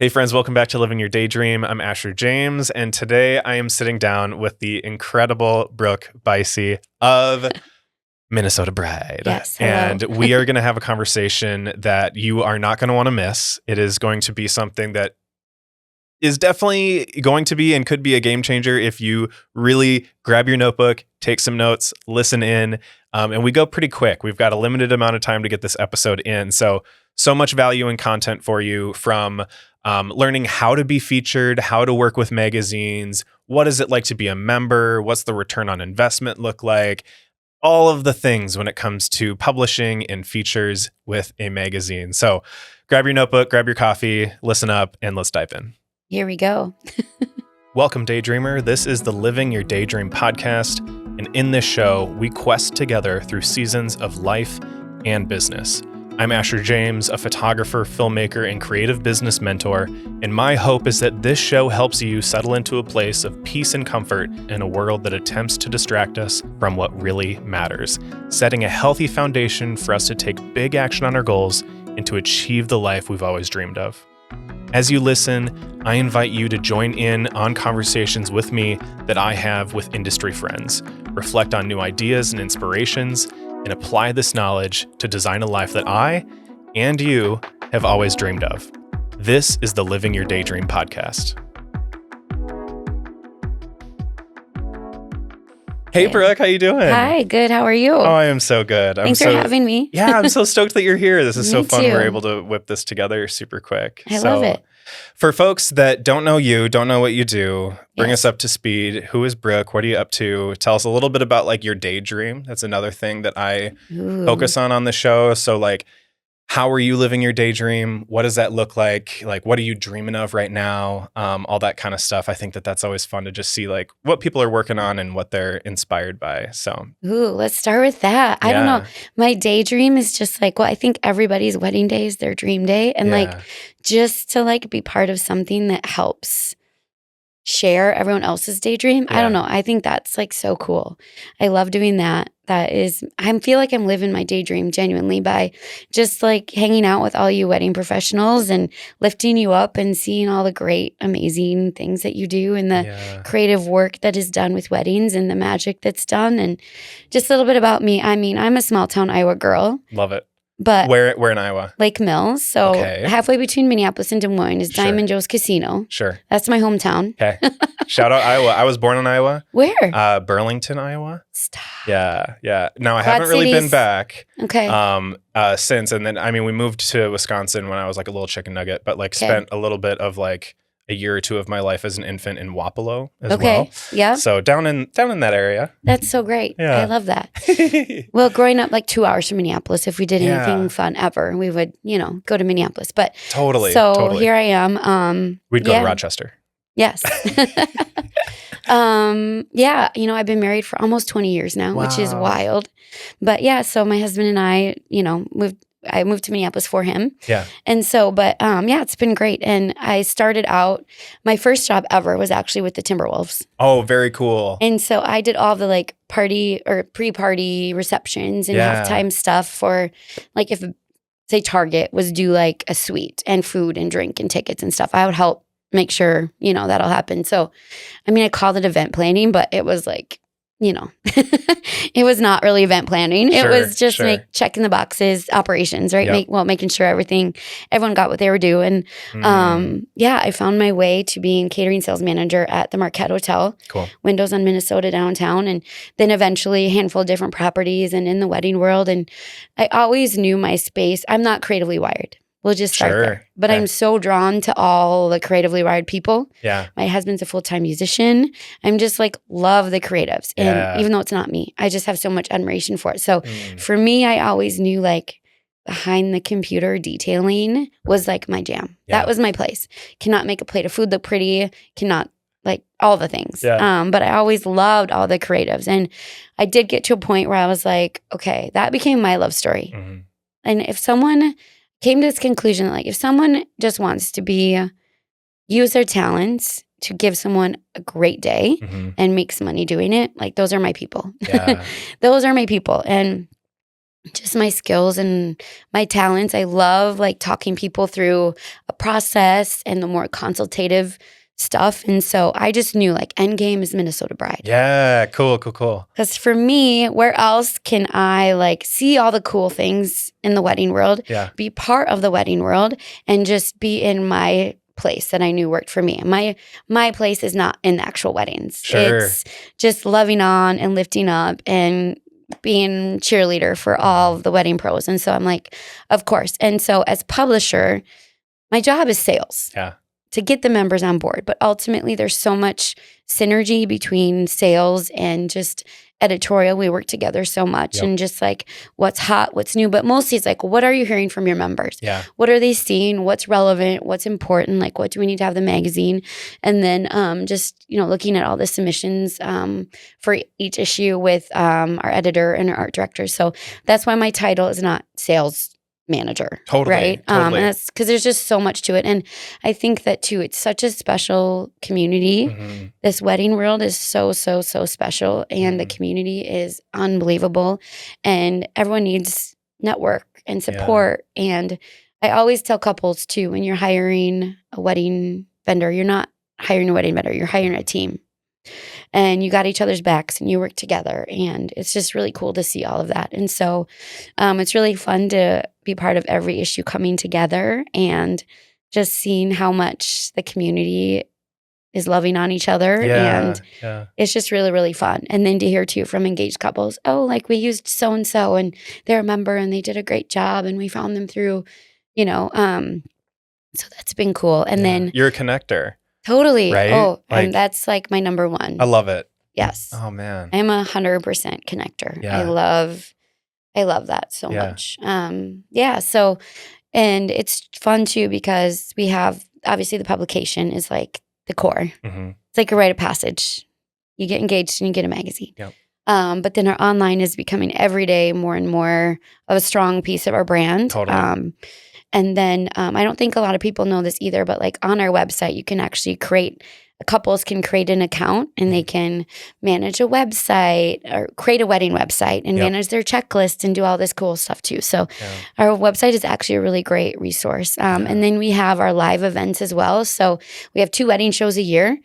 Hey friends, welcome back to Living Your Daydream. I'm Asher James, and today I am sitting down with the incredible Brooke Beise of Minnesota Bride. Yes, hello. And we are going to have a conversation that you are not going to want to miss. It is going to be something that is definitely going to be and could be a game changer if you really grab your notebook, take some notes, listen in, and we go pretty quick. We've got a limited amount of time to get this episode in. So much value and content for you from learning how to be featured, how to work with magazines, what is it like to be a member, what's the return on investment look like, all of the things when it comes to publishing and features with a magazine. So grab your notebook, grab your coffee, listen up, and let's dive in. Here we go. Welcome, Daydreamer. This is the Living Your Daydream podcast. And in this show, we quest together through seasons of life and business. I'm Asher James, a photographer, filmmaker, and creative business mentor, and my hope is that this show helps you settle into a place of peace and comfort in a world that attempts to distract us from what really matters, setting a healthy foundation for us to take big action on our goals and to achieve the life we've always dreamed of. As you listen, I invite you to join in on conversations with me that I have with industry friends, reflect on new ideas and inspirations, and apply this knowledge to design a life that I and you have always dreamed of. This is the Living Your Daydream podcast. Hey, Brooke, how you doing? Hi, good. How are you? Oh, I am so good. Thanks for having me. Yeah, I'm so stoked that you're here. This is so fun. too. We're able to whip this together super quick. I love it. For folks that don't know you, don't know what you do, bring Yes. us up to speed. Who is Brooke? What are you up to? Tell us a little bit about like your daydream. That's another thing that I Ooh. focus on the show. So like, how are you living your daydream? What does that look like? Like, what are you dreaming of right now? All that kind of stuff. I think that that's always fun to just see like what people are working on and what they're inspired by. So Ooh, let's start with that. I don't know. My daydream is just like, well, I think everybody's wedding day is their dream day. And like, just to like be part of something that helps share everyone else's daydream. I don't know. I think that's like so cool. I love doing that. I feel like I'm living my daydream genuinely by just like hanging out with all you wedding professionals and lifting you up and seeing all the great, amazing things that you do and the creative work that is done with weddings and the magic that's done. And just a little bit about me. I mean, I'm a small town Iowa girl. Love it. But where in Iowa? Lake Mills. So halfway between Minneapolis and Des Moines is Diamond Joe's Casino. Sure. That's my hometown. Okay. Shout out Iowa. I was born in Iowa. Where? Burlington, Iowa. Stop. Yeah. No, I Quad haven't really been cities. back. Okay. Since. And then, I mean, we moved to Wisconsin when I was like a little chicken nugget, but like spent a little bit of like a year or two of my life as an infant in Wapello as well. Yeah. So down in that area. That's so great. Yeah. I love that. Well, growing up like 2 hours from Minneapolis, if we did anything fun ever, we would, go to Minneapolis. But Totally. Here I am. We'd go to Rochester. Yes. I've been married for almost 20 years now, which is wild. But yeah, so my husband and I, I moved to Minneapolis for him. Yeah. And so, it's been great. And I started out, my first job ever was actually with the Timberwolves. Oh, very cool. And so I did all the like party or pre-party receptions and halftime stuff for like if say Target was due like a suite and food and drink and tickets and stuff, I would help make sure, that'll happen. So, I mean, I called it event planning, but it was like, it was not really event planning. It was just checking the boxes, operations, right? Yep. Making sure everyone got what they were doing. I found my way to being catering sales manager at the Marquette Hotel. Cool. Windows on Minnesota downtown. And then eventually a handful of different properties and in the wedding world. And I always knew my space. I'm not creatively wired. We'll just start there. But I'm so drawn to all the creatively wired people. Yeah. My husband's a full-time musician. I'm just like, love the creatives. And even though it's not me, I just have so much admiration for it. So for me, I always knew like behind the computer detailing was like my jam. Yeah. That was my place. Cannot make a plate of food look pretty. Cannot like all the things. Yeah. But I always loved all the creatives. And I did get to a point where I was like, okay, that became my love story. Mm-hmm. And if someone came to this conclusion, like if someone just wants to use their talents to give someone a great day and make some money doing it, like those are my people. Yeah. Those are my people. And just my skills and my talents. I love like talking people through a process and the more consultative stuff. And so I just knew like end game is Minnesota Bride. Yeah, cool. Because for me, where else can I like see all the cool things in the wedding world, be part of the wedding world, and just be in my place that I knew worked for me. My place is not in the actual weddings. Sure. It's just loving on and lifting up and being cheerleader for all of the wedding pros. And so I'm like, of course. And so as publisher, my job is sales. Yeah. To get the members on board. But ultimately, there's so much synergy between sales and just editorial. We work together so much and just like what's hot, what's new. But mostly it's like, what are you hearing from your members? Yeah. What are they seeing? What's relevant? What's important? Like, what do we need to have the magazine? And then just, looking at all the submissions for each issue with our editor and our art director. So that's why my title is not sales manager. Totally. Right. And that's because there's just so much to it. And I think that too, it's such a special community. This wedding world is so, so, so special. And the community is unbelievable. And everyone needs network and support. And I always tell couples too, when you're hiring a wedding vendor, you're not hiring a wedding vendor, you're hiring a team. And you got each other's backs and you work together. And it's just really cool to see all of that. And so it's really fun to be part of every issue coming together and just seeing how much the community is loving on each other. And it's just really, really fun. And then to hear too from engaged couples, oh, like we used so-and-so and they're a member and they did a great job and we found them through, so that's been cool. And then you're a connector. Totally. Right? Oh, and that's like my number one. I love it. Yes. Oh man. I'm 100% connector. Yeah. I love that so much. So, and it's fun too because we have, obviously the publication is like the core. It's like a rite of passage. You get engaged and you get a magazine. Yep. But then our online is becoming every day more and more of a strong piece of our brand. Totally. And then I don't think a lot of people know this either, but like on our website, you can actually couples can create an account and they can manage a website or create a wedding website and manage their checklist and do all this cool stuff too. So our website is actually a really great resource. And then we have our live events as well. So we have 2 wedding shows a year.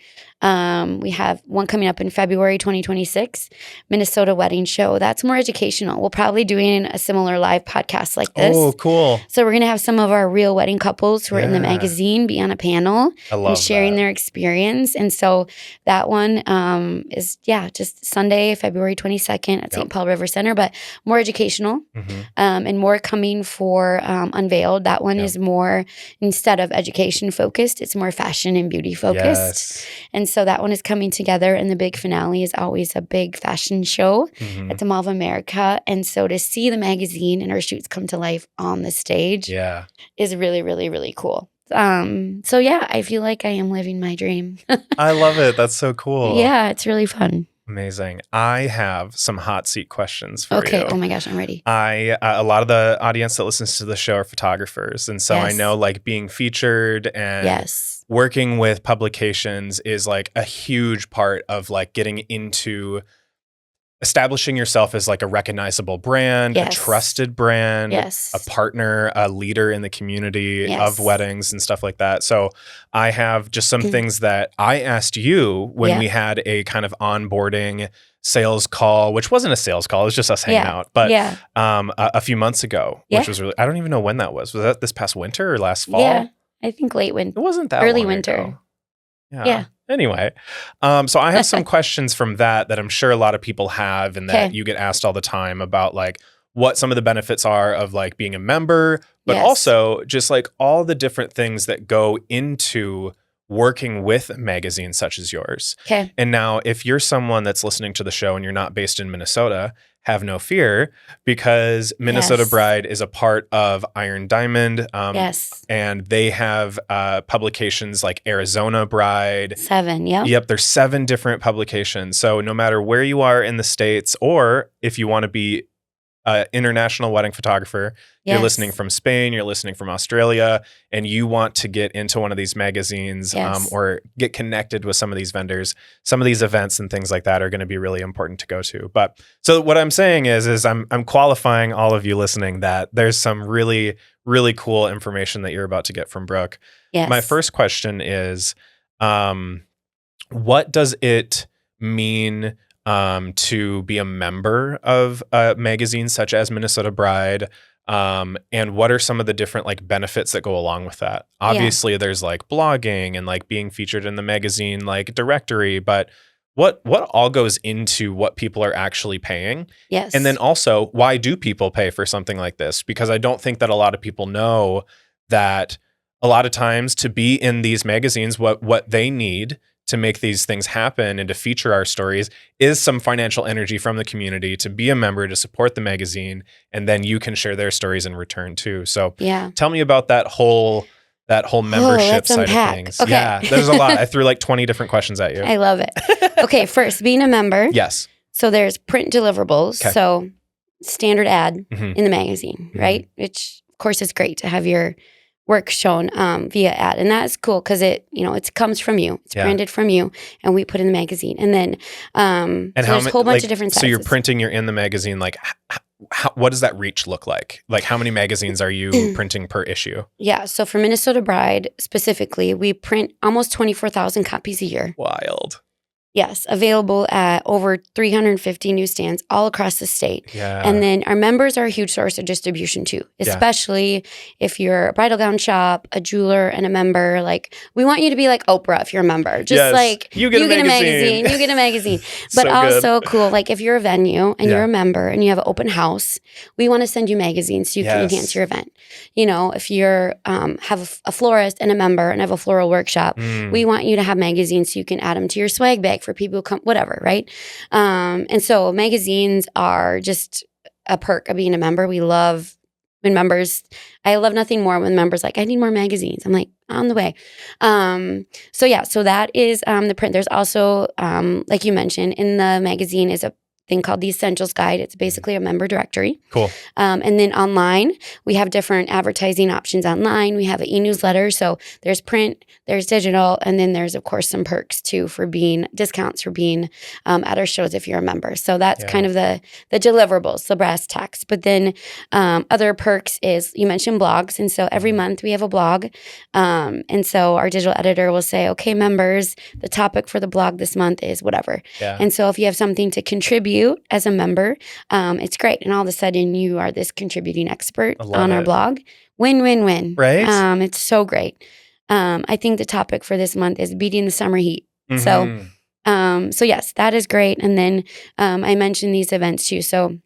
We have one coming up in February 2026, Minnesota Wedding Show. That's more educational. We'll probably doing a similar live podcast like this. Oh, cool. So we're going to have some of our real wedding couples who are in the magazine be on a panel and sharing their experience. And so that one is, just Sunday, February 22nd at St. Paul River Center, but more educational and more coming for Unveiled. That one is more, instead of education focused, it's more fashion and beauty focused. And so that one is coming together, and the big finale is always a big fashion show at the Mall of America. And so to see the magazine and our shoots come to life on the stage is really, really, really cool. I feel like I am living my dream. I love it. That's so cool. Yeah, it's really fun. Amazing. I have some hot seat questions for you. Okay. Oh my gosh, I'm ready. A lot of the audience that listens to the show are photographers. And so I know like being featured and working with publications is like a huge part of like getting into establishing yourself as like a recognizable brand, a trusted brand, a partner, a leader in the community of weddings and stuff like that. So I have just some things that I asked you when we had a kind of onboarding sales call, which wasn't a sales call, it was just us hanging out, but a few months ago, which was really, I don't even know when that was. Was that this past winter or last fall? Yeah, I think late winter. It wasn't that early long winter. ago. Yeah. Anyway, so I have some questions from that I'm sure a lot of people have and that you get asked all the time about like what some of the benefits are of like being a member, but also just like all the different things that go into working with magazines such as yours. Okay. And now if you're someone that's listening to the show and you're not based in Minnesota, have no fear because Minnesota Bride is a part of Iron Diamond. And they have publications like Arizona Bride. 7, Yep, there's 7 different publications. So no matter where you are in the States or if you want to be international wedding photographer, you're listening from Spain, you're listening from Australia, and you want to get into one of these magazines or get connected with some of these vendors, some of these events and things like that are going to be really important to go to. But so what I'm saying is I'm qualifying all of you listening that there's some really, really cool information that you're about to get from Brooke. Yes. My first question is, what does it mean to be a member of a magazine such as Minnesota Bride? And what are some of the different like benefits that go along with that? Obviously, there's like blogging and like being featured in the magazine like directory, but what all goes into what people are actually paying? Yes. And then also, why do people pay for something like this? Because I don't think that a lot of people know that a lot of times to be in these magazines, what they need to make these things happen and to feature our stories is some financial energy from the community to be a member, to support the magazine, and then you can share their stories in return too. So tell me about that whole membership side of things. Okay. Yeah, there's a lot. I threw like 20 different questions at you. I love it. Okay, first, being a member. Yes. So there's print deliverables. Okay. So standard ad Mm-hmm. in the magazine, right? Which of course is great to have your work shown via ad. And that's cool because it comes from you. It's branded from you, and we put in the magazine. And then there's a whole bunch of different sizes. So you're printing, you're in the magazine, like what does that reach look like? Like how many magazines are you printing per issue? Yeah. So for Minnesota Bride specifically, we print almost 24,000 copies a year. Wild. Yes, available at over 350 newsstands all across the state. Yeah. And then our members are a huge source of distribution too, especially if you're a bridal gown shop, a jeweler, and a member. Like, we want you to be like Oprah if you're a member. Just like, you get a magazine. You get a magazine. But also cool, like if you're a venue and you're a member and you have an open house, we want to send you magazines so you can enhance your event. You know, if you're have a florist and a member and have a floral workshop, we want you to have magazines so you can add them to your swag bag for people who come, whatever, right? And so magazines are just a perk of being a member. We love when members, I love nothing more when members like, I need more magazines. I'm like, on the way. So that is the print. There's also, like you mentioned, in the magazine is a thing called the Essentials Guide. It's basically a member directory. Cool. And then online, we have different advertising options online. We have an e-newsletter. So there's print, there's digital, and then there's, of course, some perks too for being discounts for being at our shows if you're a member. So that's kind of the deliverables, the brass tacks. But then other perks is, you mentioned blogs. And so every month we have a blog. And so our digital editor will say, okay, members, the topic for the blog this month is whatever. Yeah. And so if you have something to contribute as a member, it's great. And all of a sudden you are this contributing expert on our blog. Win, win, win. Right? It's so great. I think the topic for this month is beating the summer heat. Mm-hmm. So yes, that is great. And then I mentioned these events too. So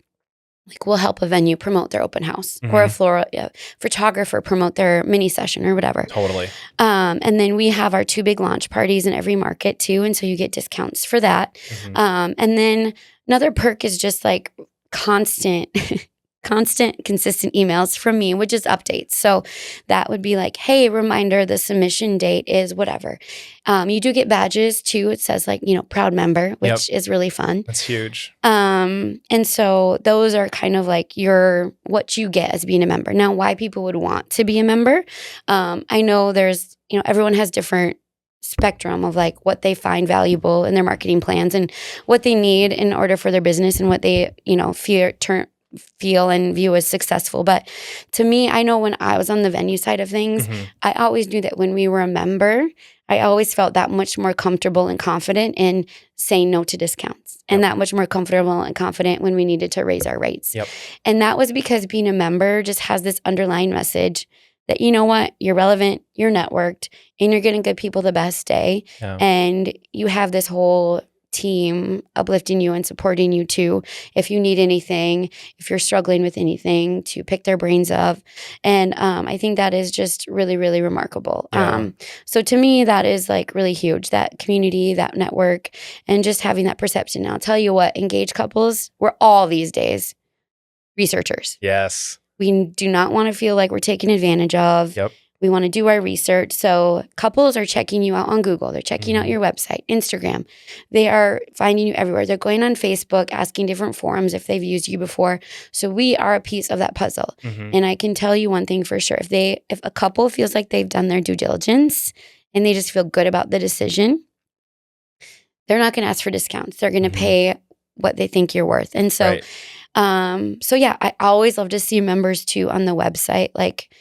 like we'll help a venue promote their open house or a photographer promote their mini session or whatever. Totally. And then we have our 2 big launch parties in every market too. And so you get discounts for that. And then another perk is just like consistent, consistent emails from me, which is updates. So that would be like, hey, reminder, the submission date is whatever. You do get badges too. It says like, proud member, which is really fun. That's huge. And so those are kind of like what you get as being a member. Now, why people would want to be a member. I know there's, everyone has different spectrum of like what they find valuable in their marketing plans and what they need in order for their business and what they, feel and view as successful. But to me, I know when I was on the venue side of things, I always knew that when we were a member, I always felt that much more comfortable and confident in saying no to discounts and that much more comfortable and confident when we needed to raise our rates. And that was because being a member just has this underlying message that, you know what, you're relevant, you're networked, and you're getting good people the best day. And you have this whole team uplifting you and supporting you too. If you need anything, if you're struggling with anything, to pick their brains up. And I think that is just really, really remarkable. So to me, that is like really huge, that community, that network, and just having that perception. And I'll tell you what, engaged couples, we're all these days researchers. Yes. We do not want to feel like we're taken advantage of. We want to do our research. So couples are checking you out on Google. They're checking out your website, Instagram. They are finding you everywhere. They're going on Facebook, asking different forums if they've used you before. So we are a piece of that puzzle. And I can tell you one thing for sure. If a couple feels like they've done their due diligence and they just feel good about the decision, they're not going to ask for discounts. They're going to pay what they think you're worth. And so, so yeah, I always love to see members too on the website. Like,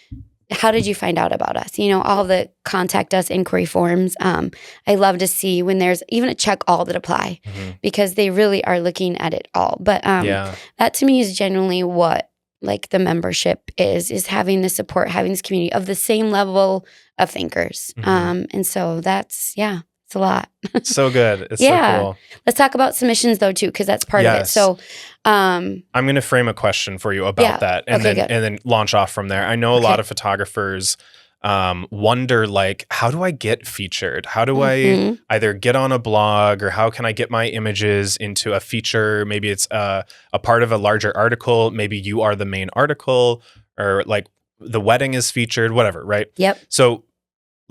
how did you find out about us? You know, all the contact us inquiry forms. I love to see when there's even a check all that apply because they really are looking at it all. But that to me is genuinely what like the membership is having the support, having this community of the same level of thinkers. And so that's, it's a lot. So good. It's so cool. Let's talk about submissions though too, because that's part of it. So I'm going to frame a question for you about that and then launch off from there. I know a lot of photographers wonder like, how do I get featured? How do I either get on a blog or how can I get my images into a feature? Maybe it's a part of a larger article. Maybe you are the main article or like the wedding is featured, whatever, right? Yep. So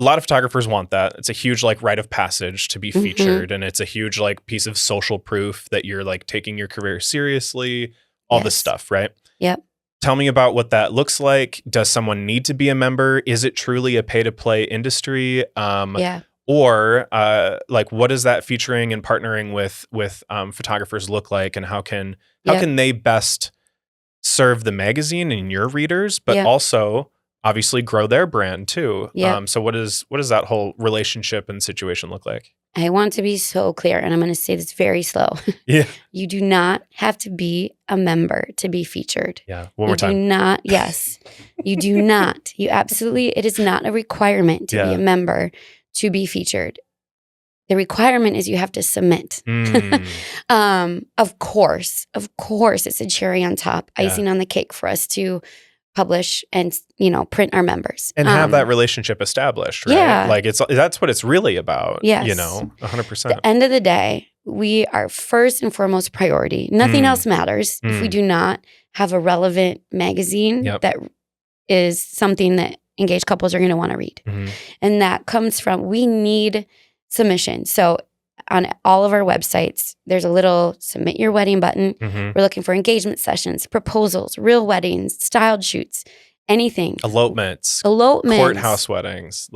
a lot of photographers want that. It's a huge like rite of passage to be featured. And it's a huge like piece of social proof that you're like taking your career seriously, all this stuff, right? Yep. Tell me about what that looks like. Does someone need to be a member? Is it truly a pay to play industry? Or like what does that featuring and partnering with photographers look like, and how can they best serve the magazine and your readers, but also obviously grow their brand too. So what does that whole relationship and situation look like? I want to be so clear, and I'm going to say this very slow. You do not have to be a member to be featured. One more time. You do not. Yes, you do not. You absolutely. It is not a requirement to be a member to be featured. The requirement is you have to submit. Of course, it's a cherry on top, icing on the cake for us to publish and print our members and have that relationship established, right? Like that's what it's really about. 100%. At the end of the day, we are first and foremost priority. Nothing else matters if we do not have a relevant magazine that is something that engaged couples are going to want to read. And that comes from, we need submission. So on all of our websites, there's a little submit your wedding button. We're looking for engagement sessions, proposals, real weddings, styled shoots, anything. Elopements. Courthouse weddings.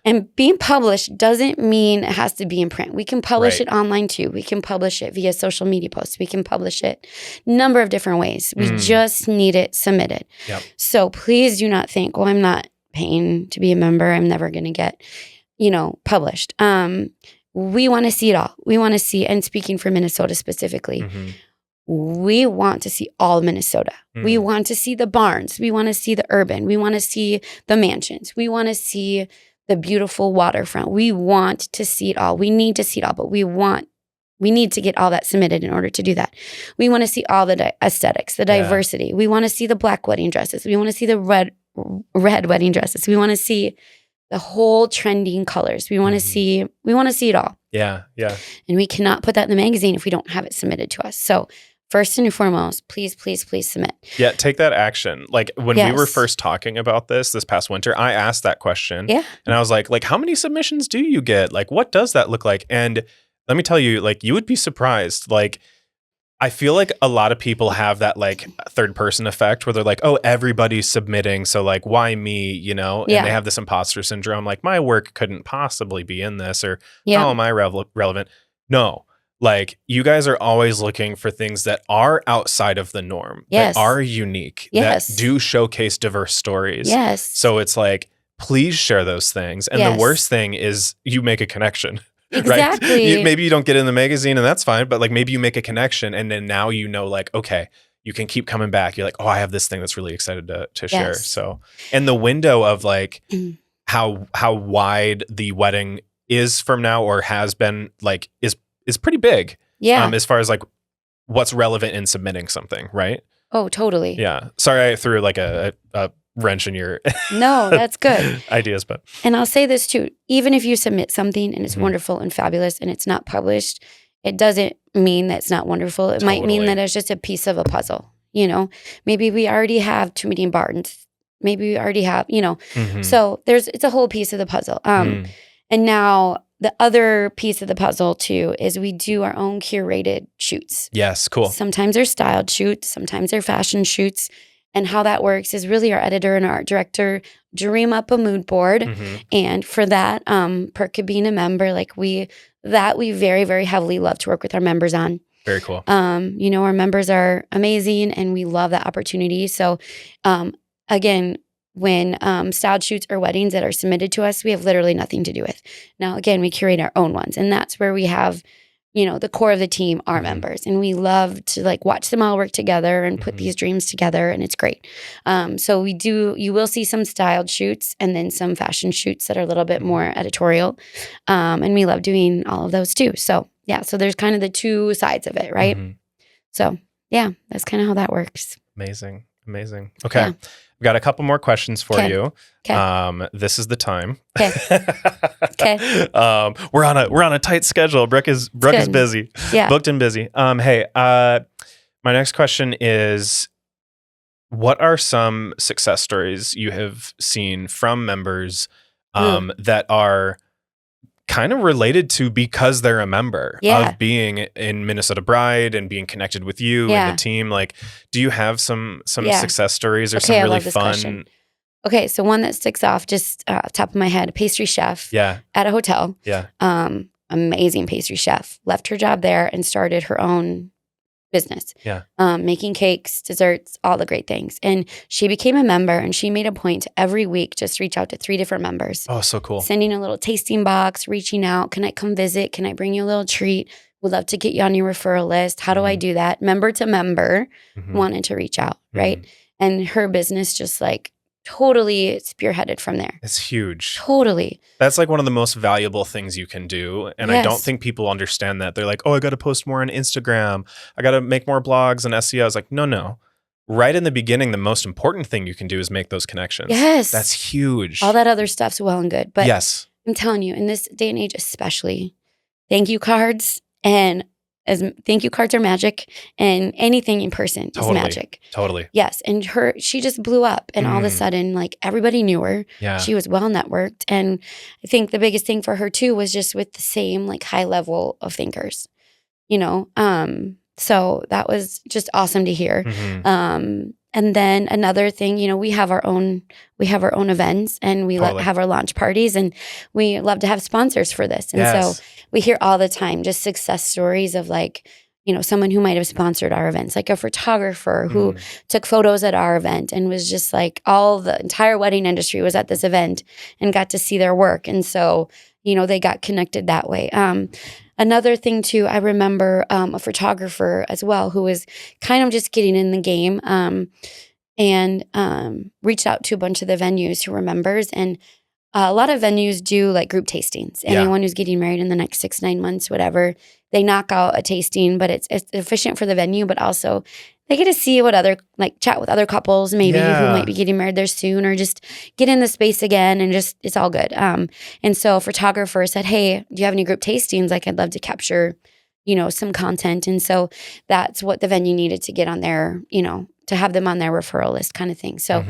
And being published doesn't mean it has to be in print. We can publish it online too. We can publish it via social media posts. We can publish it a number of different ways. We just need it submitted. So please do not think, I'm not paying to be a member. I'm never going to get, published. We want to see it all. We want to see, and speaking for Minnesota specifically, we want to see all of Minnesota. We want to see the barns. We want to see the urban. We want to see the mansions. We want to see the beautiful waterfront. We want to see it all. We need to see it all, but we need to get all that submitted in order to do that. We want to see all the aesthetics, the diversity. We want to see the black wedding dresses. We want to see the red wedding dresses. We want to see the whole trending colors. We want to see it all. And we cannot put that in the magazine if we don't have it submitted to us. So first and foremost, please, please, please submit. Take that action. Like when we were first talking about this past winter, I asked that question. And I was like, how many submissions do you get? Like, what does that look like? And let me tell you, like, you would be surprised. Like, I feel like a lot of people have that like third person effect where they're like, oh, everybody's submitting. So like, why me, And they have this imposter syndrome. Like my work couldn't possibly be in this, or how am I relevant? No, like you guys are always looking for things that are outside of the norm, that are unique, that do showcase diverse stories. So it's like, please share those things. And the worst thing is you make a connection. Exactly. Right? Maybe you don't get in the magazine and that's fine, but like maybe you make a connection and then now like, okay, you can keep coming back. You're like, oh, I have this thing that's really excited to share. So, and the window of like how wide the wedding is from now or has been like is pretty big. As far as like what's relevant in submitting something, right? Oh, totally. Yeah. Sorry, I threw like a wrench in your no, that's good ideas, but and I'll say this too, even if you submit something and it's wonderful and fabulous and it's not published, it doesn't mean that it's not wonderful. It might mean that it's just a piece of a puzzle. Maybe we already have too many barns maybe we already have, So it's a whole piece of the puzzle. And now the other piece of the puzzle too is we do our own curated shoots. Yes, cool. Sometimes they're styled shoots, sometimes they're fashion shoots. And how that works is really our editor and our art director dream up a mood board. And for that, perk of being a member, like we very, very heavily love to work with our members on. Very cool. Our members are amazing and we love that opportunity. So again, when styled shoots or weddings that are submitted to us, we have literally nothing to do with. Now, again, we curate our own ones. And that's where we have the core of the team are members, and we love to like watch them all work together and put these dreams together, and it's great. So you will see some styled shoots and then some fashion shoots that are a little bit more editorial. And we love doing all of those too. So yeah, so there's kind of the two sides of it, right? So yeah, that's kind of how that works. Amazing. Okay. Yeah. We've got a couple more questions for you. Okay. This is the time. Okay. We're on a tight schedule. Brooke is busy. Yeah. Booked and busy. Hey, my next question is, what are some success stories you have seen from members that are kind of related to because they're a member of being in Minnesota Bride and being connected with you and the team? Like, do you have some success stories or some really fun? Question. Okay, so one that sticks off just top of my head, a pastry chef at a hotel. Yeah. Amazing pastry chef. Left her job there and started her own business. Yeah. Making cakes, desserts, all the great things. And she became a member, and she made a point to every week just reach out to 3 different members. Oh, so cool. Sending a little tasting box, reaching out. Can I come visit? Can I bring you a little treat? Would love to get you on your referral list. How do I do that? Member to member wanted to reach out, right? And her business just like totally spearheaded from there. It's huge. Totally. That's like one of the most valuable things you can do. And I don't think people understand that. They're like, oh, I got to post more on Instagram. I got to make more blogs and SEO. I was like, no. Right in the beginning, the most important thing you can do is make those connections. Yes. That's huge. All that other stuff's well and good. But yes, I'm telling you, in this day and age especially, thank you cards thank you cards are magic, and anything in person is magic. Totally. Yes. And she just blew up, and all of a sudden, like, everybody knew her. Yeah. She was well networked. And I think the biggest thing for her too was just with the same like high level of thinkers, so that was just awesome to hear. And then another thing, we have our own events, and we have our launch parties, and we love to have sponsors for this. And so we hear all the time just success stories of like, someone who might have sponsored our events, like a photographer who took photos at our event and was just like, all the entire wedding industry was at this event and got to see their work. And so, they got connected that way. Another thing too, I remember a photographer as well who was kind of just getting in the game and reached out to a bunch of the venues who were members. And a lot of venues do like group tastings. Anyone who's getting married in the next 6-9 months, whatever, they knock out a tasting, but it's efficient for the venue, but also they get to see chat with other couples maybe who might be getting married there soon, or just get in the space again, and just, it's all good. And so a photographer said, hey, do you have any group tastings? Like, I'd love to capture, some content. And so that's what the venue needed to get on their, to have them on their referral list kind of thing. So,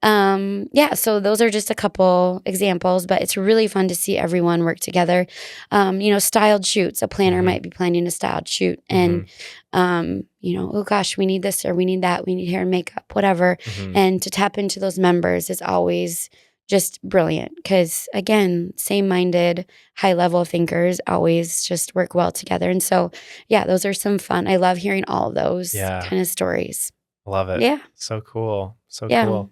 so those are just a couple examples, but it's really fun to see everyone work together. Styled shoots, a planner might be planning a styled shoot, and, oh gosh, we need this or we need that, we need hair and makeup, whatever. And to tap into those members is always just brilliant, because again, same-minded, high-level thinkers always just work well together. And so, those are some fun. I love hearing all of those kind of stories. Love it. Yeah. So cool. Cool.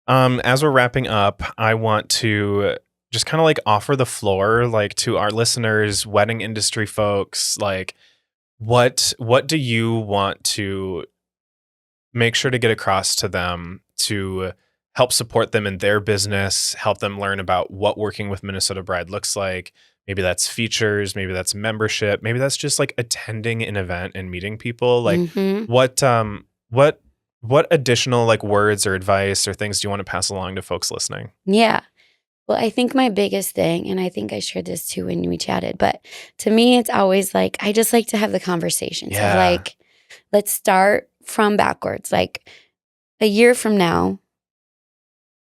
As we're wrapping up, I want to just kind of like offer the floor, like, to our listeners, wedding industry folks, like, what do you want to make sure to get across to them to help support them in their business, help them learn about what working with Minnesota Bride looks like? Maybe that's features, maybe that's membership, maybe that's just like attending an event and meeting people. Like, what additional like words or advice or things do you want to pass along to folks listening? Yeah. Well, I think my biggest thing, and I think I shared this too when we chatted, but to me, it's always like, I just like to have the conversations of like, let's start from backwards. Like, a year from now,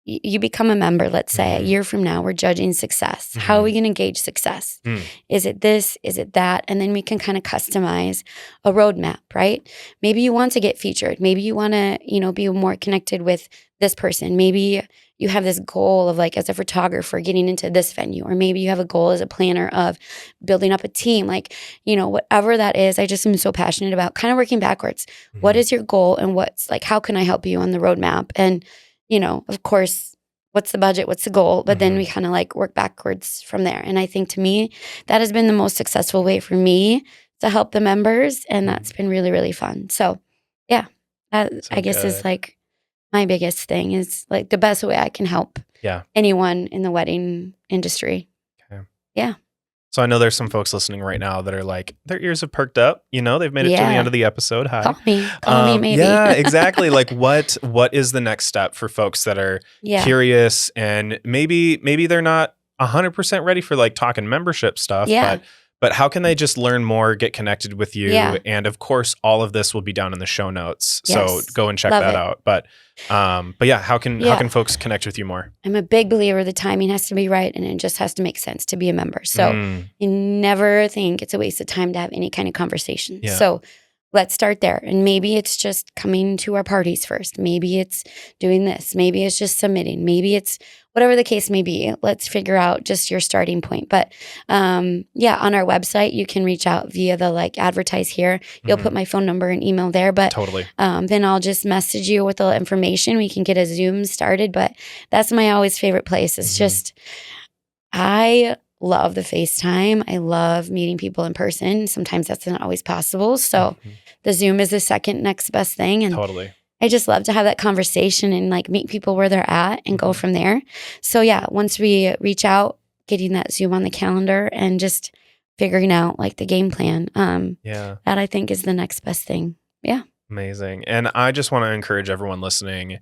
you become a member, let's say a year from now, we're judging success. How are we going to gauge success? Is it this? Is it that? And then we can kind of customize a roadmap, right? Maybe you want to get featured. Maybe you want to, be more connected with this person. Maybe you have this goal of like, as a photographer, getting into this venue, or maybe you have a goal as a planner of building up a team, like, whatever that is. I just am so passionate about kind of working backwards. What is your goal, and what's like, how can I help you on the roadmap? And of course, what's the budget? What's the goal? But then we kind of like work backwards from there. And I think to me, that has been the most successful way for me to help the members. And that's been really, really fun. So yeah, that I guess is like my biggest thing, is like the best way I can help anyone in the wedding industry. Okay. Yeah. So I know there's some folks listening right now that are like, their ears have perked up. They've made it to the end of the episode. Hi. Call me maybe. Yeah, exactly. Like what is the next step for folks that are curious, and maybe they're not 100% ready for like talking membership stuff, but how can they just learn more, get connected with you? Yeah. And of course, all of this will be down in the show notes. So go and check that out. But yeah, how can folks connect with you more? I'm a big believer the timing has to be right, and it just has to make sense to be a member. So you never think it's a waste of time to have any kind of conversation. Yeah. So let's start there. And maybe it's just coming to our parties first. Maybe it's doing this. Maybe it's just submitting. Maybe it's whatever the case may be. Let's figure out just your starting point. But on our website, you can reach out via the like advertise here. You'll put my phone number and email there. But totally. Then I'll just message you with the information. We can get a Zoom started. But that's my always favorite place. It's just, I love the FaceTime. I love meeting people in person. Sometimes that's not always possible. So the Zoom is the second next best thing. And totally. I just love to have that conversation and like meet people where they're at and go from there. So yeah, once we reach out, getting that Zoom on the calendar and just figuring out like the game plan. That I think is the next best thing. Yeah. Amazing. And I just want to encourage everyone listening,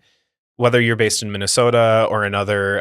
whether you're based in Minnesota or another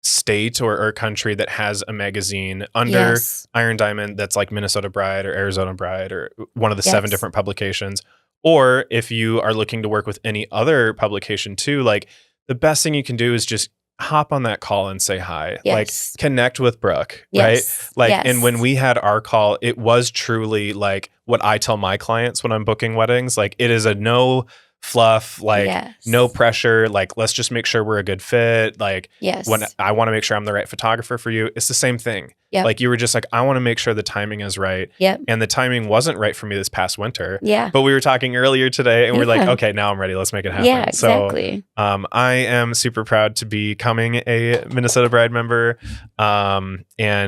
state or country that has a magazine under Iron Diamond that's like Minnesota Bride or Arizona Bride or one of the 7 different publications. Or if you are looking to work with any other publication too, like the best thing you can do is just hop on that call and say hi. Like connect with Brooke, right? Like, and when we had our call, it was truly like what I tell my clients when I'm booking weddings. Like it is a no fluff, like no pressure, like let's just make sure we're a good fit. Like when I want to make sure I'm the right photographer for you, it's the same thing. Like you were just like, I want to make sure the timing is right. And the timing wasn't right for me this past winter. But we were talking earlier today and we're like, okay, now I'm ready. Let's make it happen. Yeah, exactly. So I am super proud to be becoming a Minnesota Bride member. And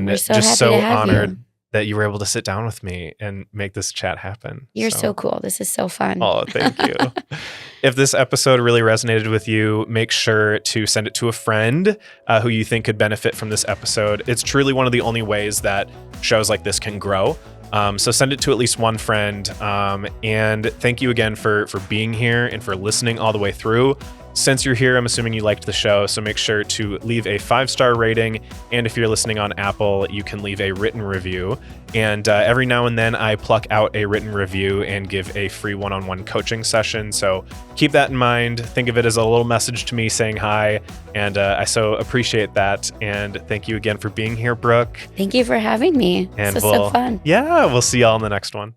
just so honored that you were able to sit down with me and make this chat happen. You're so cool. This is so fun. Oh, thank you. If this episode really resonated with you, make sure to send it to a friend who you think could benefit from this episode. It's truly one of the only ways that shows like this can grow. So send it to at least one friend. And thank you again for being here and for listening all the way through. Since you're here, I'm assuming you liked the show, so make sure to leave a 5-star rating. And if you're listening on Apple, you can leave a written review. And every now and then I pluck out a written review and give a free one-on-one coaching session. So keep that in mind. Think of it as a little message to me saying hi. And I so appreciate that. And thank you again for being here, Brooke. Thank you for having me. And this was so fun. Yeah, we'll see y'all in the next one.